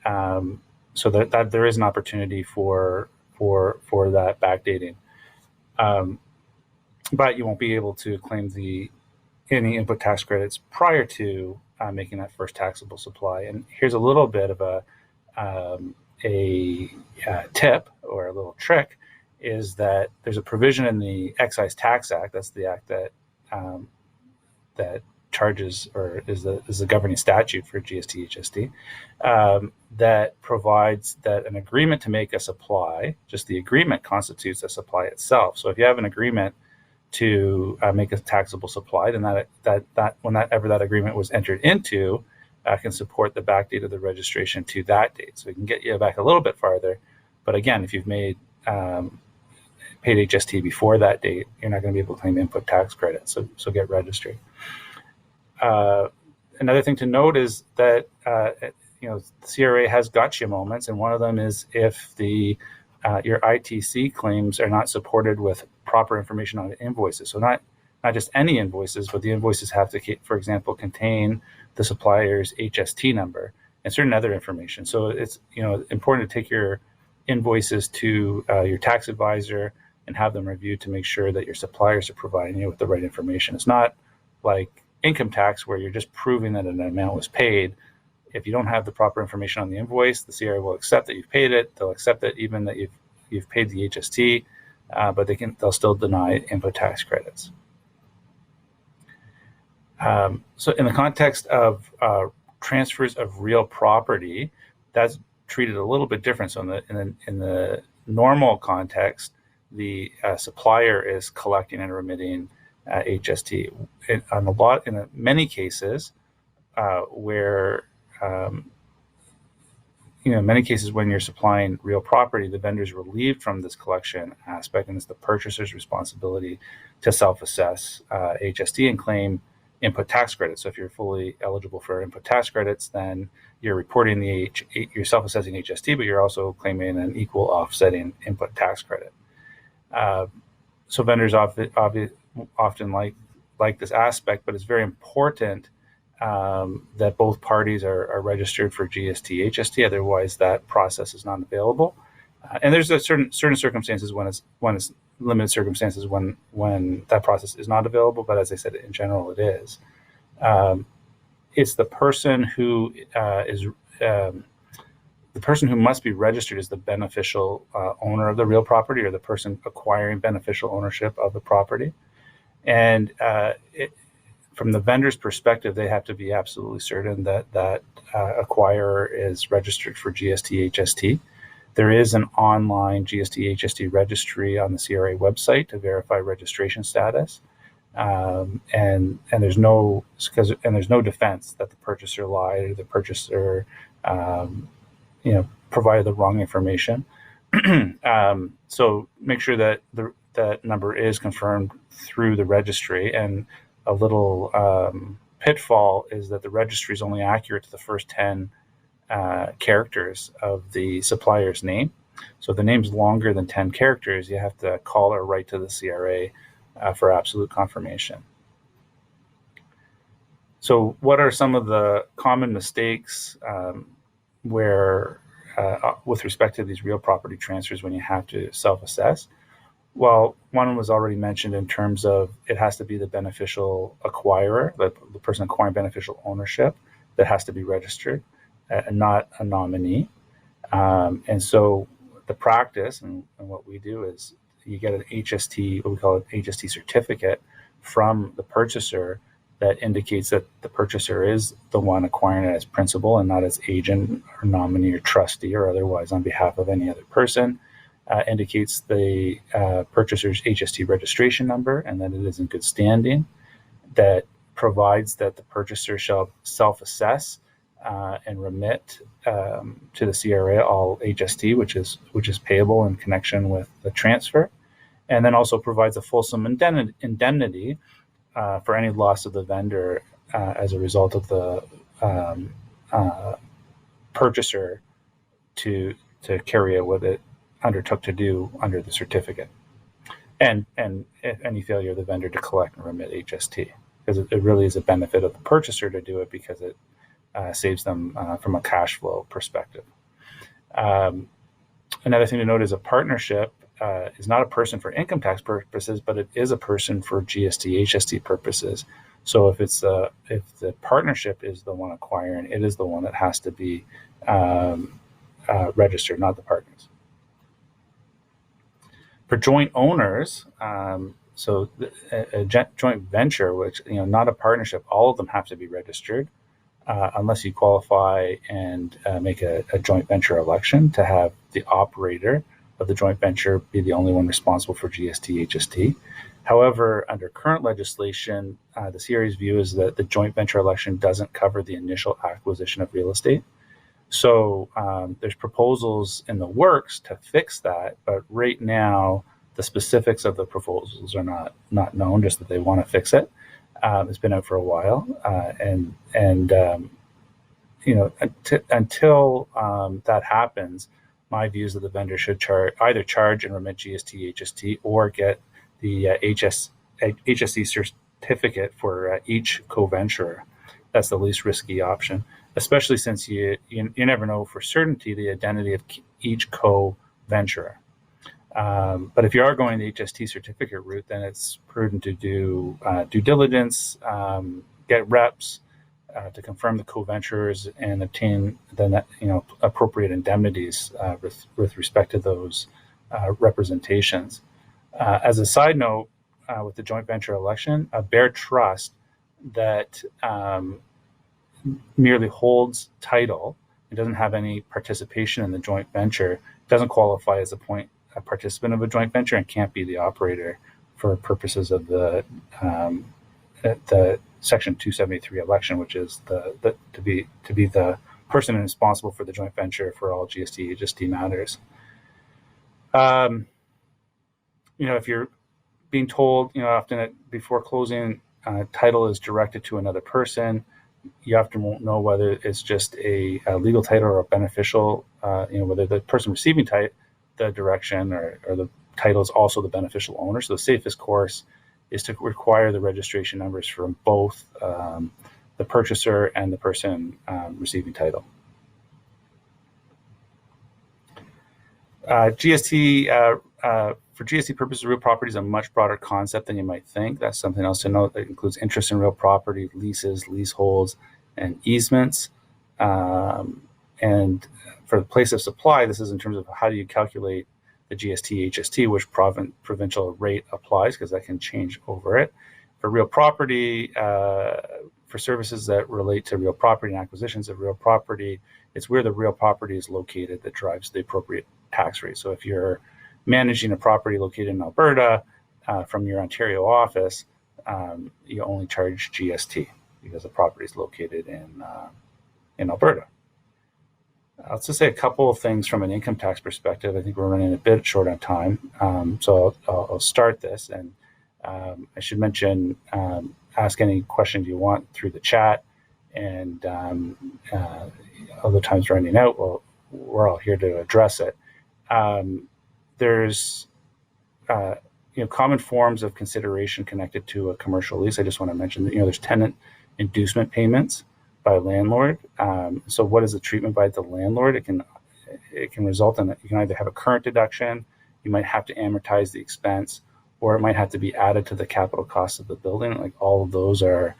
so that there is an opportunity for that backdating. But you won't be able to claim any input tax credits prior to making that first taxable supply. And here's a little bit of a tip or a little trick, is that there's a provision in the Excise Tax Act. That's the act that charges or is the governing statute for GST, HST, that provides that an agreement to make a supply, just the agreement constitutes a supply itself. So if you have an agreement to make a taxable supply, then that whenever that agreement was entered into, can support the back date of the registration to that date. So we can get you back a little bit farther. But again, if you've paid HST before that date, you're not going to be able to claim input tax credit. So get registered. Another thing to note is that the CRA has gotcha moments, and one of them is if your ITC claims are not supported with proper information on the invoices. So not just any invoices, but the invoices have to, for example, contain the supplier's HST number and certain other information. So it's important to take your invoices to your tax advisor and have them reviewed to make sure that your suppliers are providing you with the right information. It's not like income tax where you're just proving that an amount was paid. If you don't have the proper information on the invoice, the CRA will accept that you've paid it. They'll accept that even that you've paid the HST. but they'll still deny input tax credits. So in the context of transfers of real property, that's treated a little bit different. So in the normal context, the supplier is collecting and remitting HST. In many cases, where in many cases when you're supplying real property, the vendor is relieved from this collection aspect, and it's the purchaser's responsibility to self-assess HST and claim input tax credits. So if you're fully eligible for input tax credits, then you're reporting you're self-assessing HST, but you're also claiming an equal offsetting input tax credit. So vendors often like this aspect, but it's very important that both parties are registered for GST, HST. Otherwise, that process is not available. And there's a certain circumstances when it's limited circumstances when that process is not available. But as I said, in general, it is. It's the person who the person who must be registered as the beneficial owner of the real property, or the person acquiring beneficial ownership of the property. And from the vendor's perspective, they have to be absolutely certain that acquirer is registered for GST, HST. There is an online GST, HST registry on the CRA website to verify registration status. And there's no defense that the purchaser lied or the purchaser provided the wrong information. So make sure that that number is confirmed through the registry. And a little pitfall is that the registry is only accurate to the first 10 characters of the supplier's name. So if the name's longer than 10 characters, you have to call or write to the CRA for absolute confirmation. So what are some of the common mistakes where with respect to these real property transfers when you have to self-assess? Well, one was already mentioned in terms of it has to be the beneficial acquirer, the person acquiring beneficial ownership, that has to be registered, and not a nominee. And so the practice and what we do is you get an HST, what we call an HST certificate from the purchaser that indicates that the purchaser is the one acquiring it as principal and not as agent or nominee or trustee or otherwise on behalf of any other person. Indicates the purchaser's HST registration number and that it is in good standing, that provides that the purchaser shall self-assess and remit to the CRA all HST, which is payable in connection with the transfer, and then also provides a fulsome indemnity for any loss of the vendor as a result of the purchaser to carry out what it undertook to do under the certificate, and any failure of the vendor to collect and remit HST, because it really is a benefit of the purchaser to do it because it saves them from a cash flow perspective. Another thing to note is a partnership is not a person for income tax purposes, but it is a person for GST, HST purposes. So if the partnership is the one acquiring, it is the one that has to be registered, not the partners. For joint owners, so a joint venture, which not a partnership, all of them have to be registered unless you qualify and make a joint venture election to have the operator of the joint venture be the only one responsible for GST, HST. However, under current legislation, the CRA's view is that the joint venture election doesn't cover the initial acquisition of real estate. So there's proposals in the works to fix that, but right now the specifics of the proposals are not known, just that they want to fix it. It's been out for a while, until that happens, my view is that the vendor should either charge and remit GST, HST, or get the HST certificate for each co-venturer. That's the least risky option, especially since you never know for certainty the identity of each co-venturer. But if you are going the HST certificate route, then it's prudent to do due diligence, get reps to confirm the co-venturers and obtain the appropriate indemnities with respect to those representations. As a side note, with the joint venture election, a bare trust that merely holds title and doesn't have any participation in the joint venture doesn't qualify as a participant of a joint venture and can't be the operator for purposes of the Section 273 election, which is to be the person responsible for the joint venture for all GST HST matters. If you're being told, often before closing, title is directed to another person, you often won't know whether it's just a legal title or a beneficial, whether the person receiving the direction or the title is also the beneficial owner. So the safest course is to require the registration numbers from both the purchaser and the person receiving title. GST, for GST purposes, real property is a much broader concept than you might think. That's something else to note. That includes interest in real property, leases, leaseholds, and easements. And for the place of supply, this is in terms of how do you calculate the GST HST, which provincial rate applies, because that can change over it. For real property, for services that relate to real property and acquisitions of real property, it's where the real property is located that drives the appropriate tax rate. So if you're managing a property located in Alberta from your Ontario office, you only charge GST because the property is located in Alberta. Let's just say a couple of things from an income tax perspective. I think we're running a bit short on time, so I'll start this. And I should mention, ask any questions you want through the chat, and other times running out, well, we're all here to address it. There's common forms of consideration connected to a commercial lease. I just want to mention that there's tenant inducement payments by landlord. So what is the treatment by the landlord? It can result in that you can either have a current deduction, you might have to amortize the expense, or it might have to be added to the capital cost of the building. Like, all of those are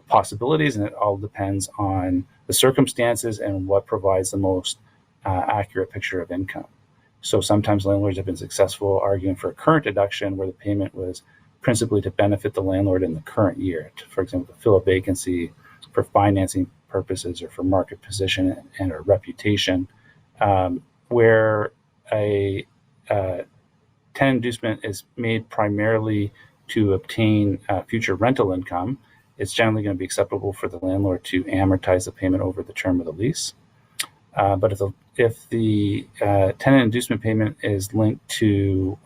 possibilities, and it all depends on the circumstances and what provides the most accurate picture of income. So sometimes landlords have been successful arguing for a current deduction where the payment was principally to benefit the landlord in the current year, for example, to fill a vacancy, for financing purposes, or for market position and or reputation, where a tenant inducement is made primarily to obtain future rental income. It's generally going to be acceptable for the landlord to amortize the payment over the term of the lease. But if the tenant inducement payment is linked to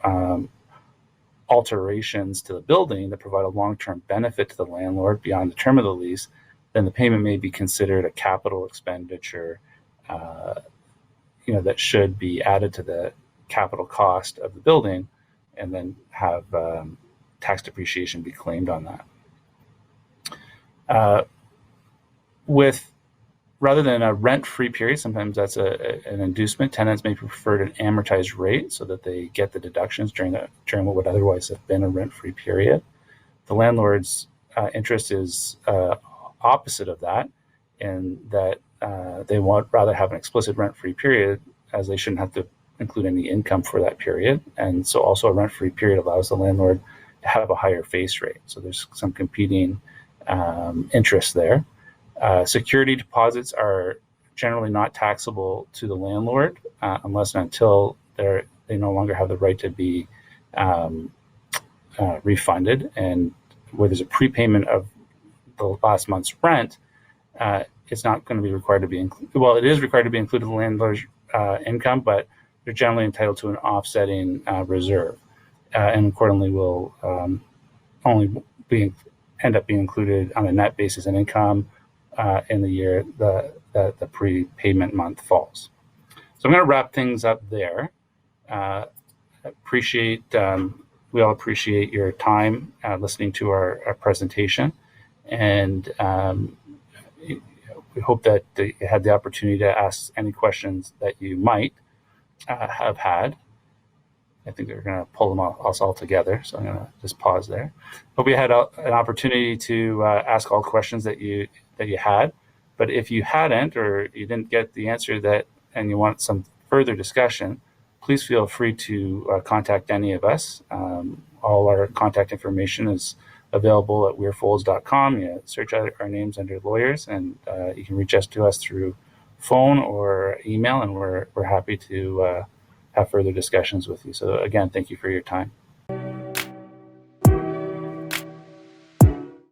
alterations to the building that provide a long-term benefit to the landlord beyond the term of the lease, then the payment may be considered a capital expenditure, that should be added to the capital cost of the building, and then have tax depreciation be claimed on that. Rather than a rent-free period, sometimes that's an inducement. Tenants may prefer an amortized rate so that they get the deductions during what would otherwise have been a rent-free period. The landlord's interest is opposite of that, in that they want rather have an explicit rent-free period, as they shouldn't have to include any income for that period. And so also a rent-free period allows the landlord to have a higher face rate. So there's some competing interests there. Security deposits are generally not taxable to the landlord unless and until they no longer have the right to be refunded. And where there's a prepayment of the last month's rent, it's not going to be required to be included. Well, it is required to be included in the landlord's income, but they're generally entitled to an offsetting reserve, and accordingly will only end up being included on a net basis in income in the year that the prepayment month falls. So I'm going to wrap things up there. We all appreciate your time listening to our presentation, and we hope that you had the opportunity to ask any questions that you might have had. I think they're going to pull us all together, so I'm going to just pause there. Hope you had an opportunity to ask all questions that you had. But if you hadn't, or you didn't get the answer and you want some further discussion, please feel free to contact any of us. All our contact information is available at wearefolds.com. You search our names under lawyers, and you can reach out to us through phone or email, and we're happy to have further discussions with you. So again, thank you for your time.